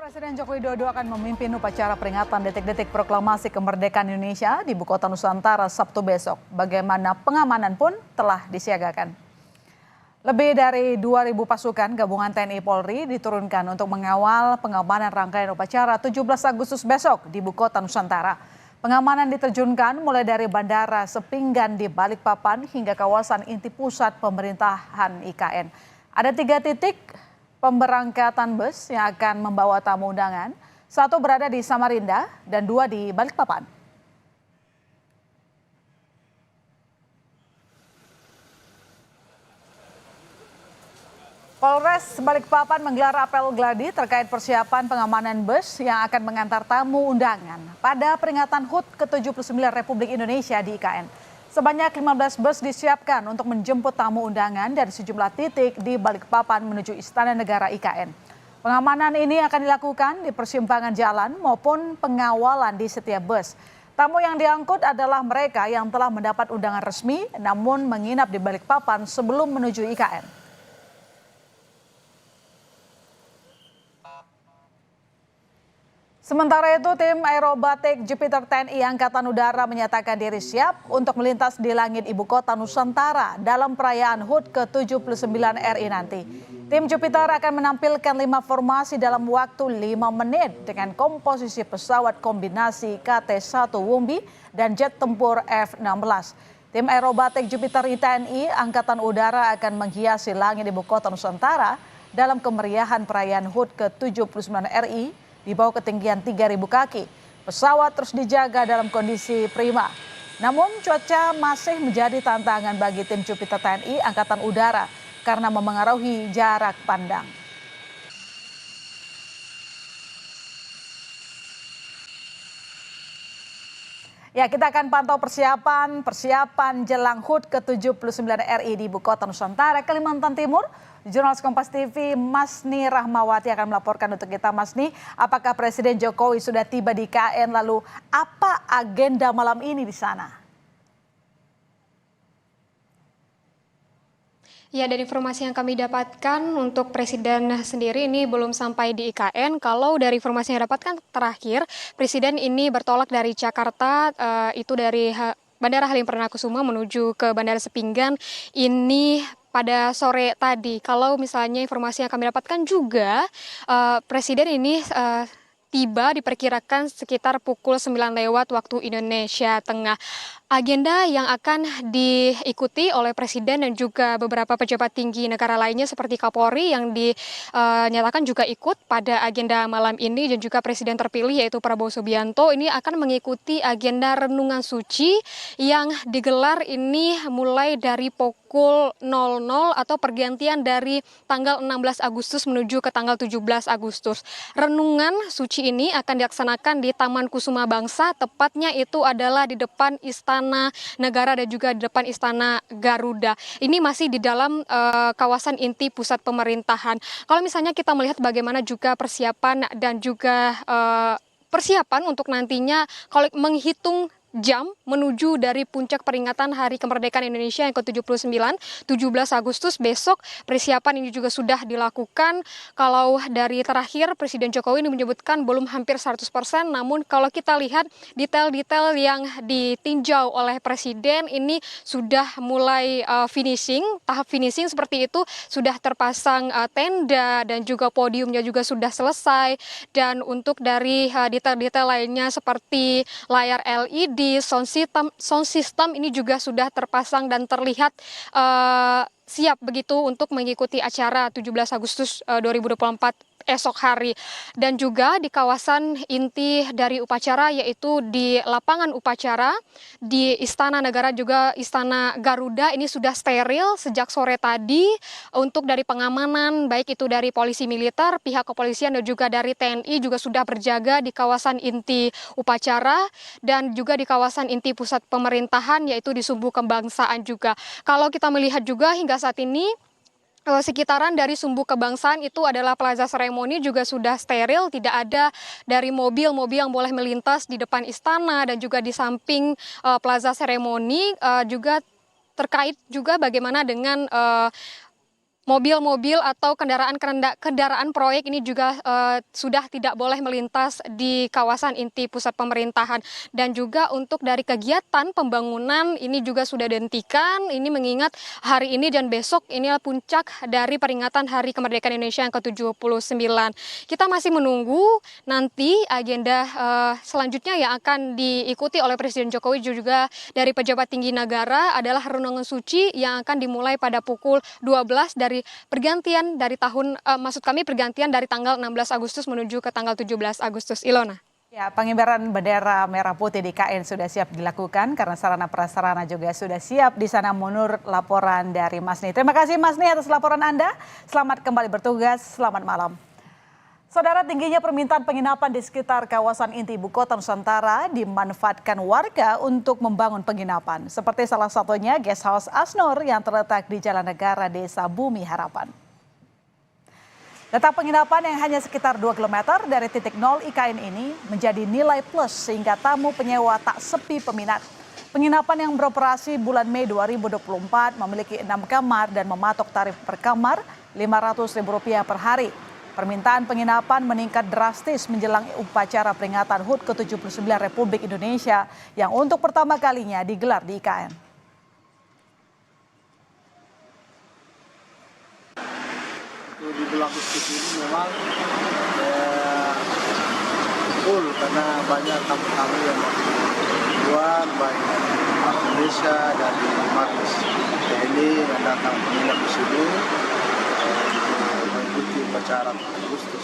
Presiden Joko Widodo akan memimpin upacara peringatan detik-detik proklamasi kemerdekaan Indonesia di Ibu Kota Nusantara Sabtu besok. Bagaimana pengamanan pun telah disiagakan. Lebih dari 2.000 pasukan gabungan TNI Polri diturunkan untuk mengawal pengamanan rangkaian upacara 17 Agustus besok di Ibu Kota Nusantara. Pengamanan diterjunkan mulai dari Bandara Sepinggan di Balikpapan hingga kawasan inti pusat pemerintahan IKN. Ada 3 titik pemberangkatan bus yang akan membawa tamu undangan, 1 berada di Samarinda dan 2 di Balikpapan. Polres Balikpapan menggelar apel gladi terkait persiapan pengamanan bus yang akan mengantar tamu undangan pada peringatan HUT ke-79 Republik Indonesia di IKN. Sebanyak 15 bus disiapkan untuk menjemput tamu undangan dari sejumlah titik di Balikpapan menuju Istana Negara IKN. Pengamanan ini akan dilakukan di persimpangan jalan maupun pengawalan di setiap bus. Tamu yang diangkut adalah mereka yang telah mendapat undangan resmi namun menginap di Balikpapan sebelum menuju IKN. Sementara itu, tim aerobatik Jupiter TNI Angkatan Udara menyatakan diri siap untuk melintas di langit Ibu Kota Nusantara dalam perayaan HUT ke-79 RI nanti. Tim Jupiter akan menampilkan 5 formasi dalam waktu 5 menit dengan komposisi pesawat kombinasi KT-1 Wumbi dan jet tempur F-16. Tim aerobatik Jupiter TNI Angkatan Udara akan menghiasi langit Ibu Kota Nusantara dalam kemeriahan perayaan HUT ke-79 RI di bawah ketinggian 3.000 kaki. Pesawat terus dijaga dalam kondisi prima. Namun cuaca masih menjadi tantangan bagi tim Jupiter TNI Angkatan Udara karena memengaruhi jarak pandang. Ya, kita akan pantau persiapan jelang HUT ke-79 RI di Ibu Kota Nusantara, Kalimantan Timur. Jurnalis Kompas TV Masni Rahmawati akan melaporkan untuk kita. Masni, apakah Presiden Jokowi sudah tiba di IKN, lalu apa agenda malam ini di sana? Ya, dari informasi yang kami dapatkan untuk Presiden sendiri ini belum sampai di IKN. Kalau dari informasi yang dapatkan terakhir, Presiden ini bertolak dari Jakarta, itu dari Bandara Halim Perdana Kusuma menuju ke Bandara Sepinggan ini pada sore tadi. Kalau misalnya informasi yang kami dapatkan juga, Presiden ini tiba diperkirakan sekitar pukul 9 lewat waktu Indonesia Tengah. Agenda yang akan diikuti oleh Presiden dan juga beberapa pejabat tinggi negara lainnya seperti Kapolri yang dinyatakan juga ikut pada agenda malam ini, dan juga Presiden terpilih yaitu Prabowo Subianto ini akan mengikuti agenda renungan suci yang digelar ini mulai dari pukul 00 atau pergantian dari tanggal 16 Agustus menuju ke tanggal 17 Agustus. Renungan suci ini akan dilaksanakan di Taman Kusuma Bangsa, tepatnya itu adalah di depan Istana Negara dan juga di depan Istana Garuda. Ini masih di dalam kawasan inti pusat pemerintahan. Kalau misalnya kita melihat bagaimana juga persiapan dan juga persiapan untuk nantinya kalau menghitung jam menuju dari puncak peringatan Hari Kemerdekaan Indonesia yang ke-79, 17 Agustus besok, persiapan ini juga sudah dilakukan. Kalau dari terakhir Presiden Jokowi ini menyebutkan belum hampir 100%, namun kalau kita lihat detail-detail yang ditinjau oleh Presiden ini sudah mulai tahap finishing seperti itu, sudah terpasang tenda dan juga podiumnya juga sudah selesai, dan untuk dari detail-detail lainnya seperti layar LED, sound system ini juga sudah terpasang dan terlihat siap begitu untuk mengikuti acara 17 Agustus 2024 esok hari. Dan juga di kawasan inti dari upacara yaitu di lapangan upacara di Istana Negara juga Istana Garuda ini sudah steril sejak sore tadi untuk dari pengamanan, baik itu dari polisi militer, pihak kepolisian dan juga dari TNI juga sudah berjaga di kawasan inti upacara dan juga di kawasan inti pusat pemerintahan yaitu di Sumbu Kebangsaan juga. Kalau kita melihat juga hingga saat ini sekitaran dari Sumbu Kebangsaan itu adalah plaza seremoni juga sudah steril, tidak ada dari mobil-mobil yang boleh melintas di depan istana dan juga di samping plaza seremoni. Juga terkait juga bagaimana dengan mobil-mobil atau kendaraan proyek ini juga sudah tidak boleh melintas di kawasan inti pusat pemerintahan. Dan juga untuk dari kegiatan pembangunan ini juga sudah dihentikan. Ini mengingat hari ini dan besok inilah puncak dari peringatan Hari Kemerdekaan Indonesia yang ke-79. Kita masih menunggu nanti agenda selanjutnya yang akan diikuti oleh Presiden Jokowi juga dari pejabat tinggi negara adalah renungan suci yang akan dimulai pada pukul 12 dari pergantian dari pergantian dari tanggal 16 Agustus menuju ke tanggal 17 Agustus. Ilona. Ya, pengibaran bendera merah putih di IKN sudah siap dilakukan karena sarana prasarana juga sudah siap di sana menurut laporan dari Mas Ni. Terima kasih Mas Ni atas laporan Anda. Selamat kembali bertugas. Selamat malam. Saudara, tingginya permintaan penginapan di sekitar kawasan inti ibu kota Nusantara dimanfaatkan warga untuk membangun penginapan. Seperti salah satunya Guest House Asnur yang terletak di Jalan Negara Desa Bumi Harapan. Letak penginapan yang hanya sekitar 2 km dari titik nol IKN ini menjadi nilai plus sehingga tamu penyewa tak sepi peminat. Penginapan yang beroperasi bulan Mei 2024 memiliki 6 kamar dan mematok tarif per kamar Rp500.000 per hari. Permintaan penginapan meningkat drastis menjelang upacara peringatan HUT ke-79 Republik Indonesia yang untuk pertama kalinya digelar di IKN. Di bulan Agustus ini memang full karena banyak tamu-tamu yang dari luar, baik dari Indonesia, dari Mabes TNI yang datang menginap di sini mengikuti upacara Agustus.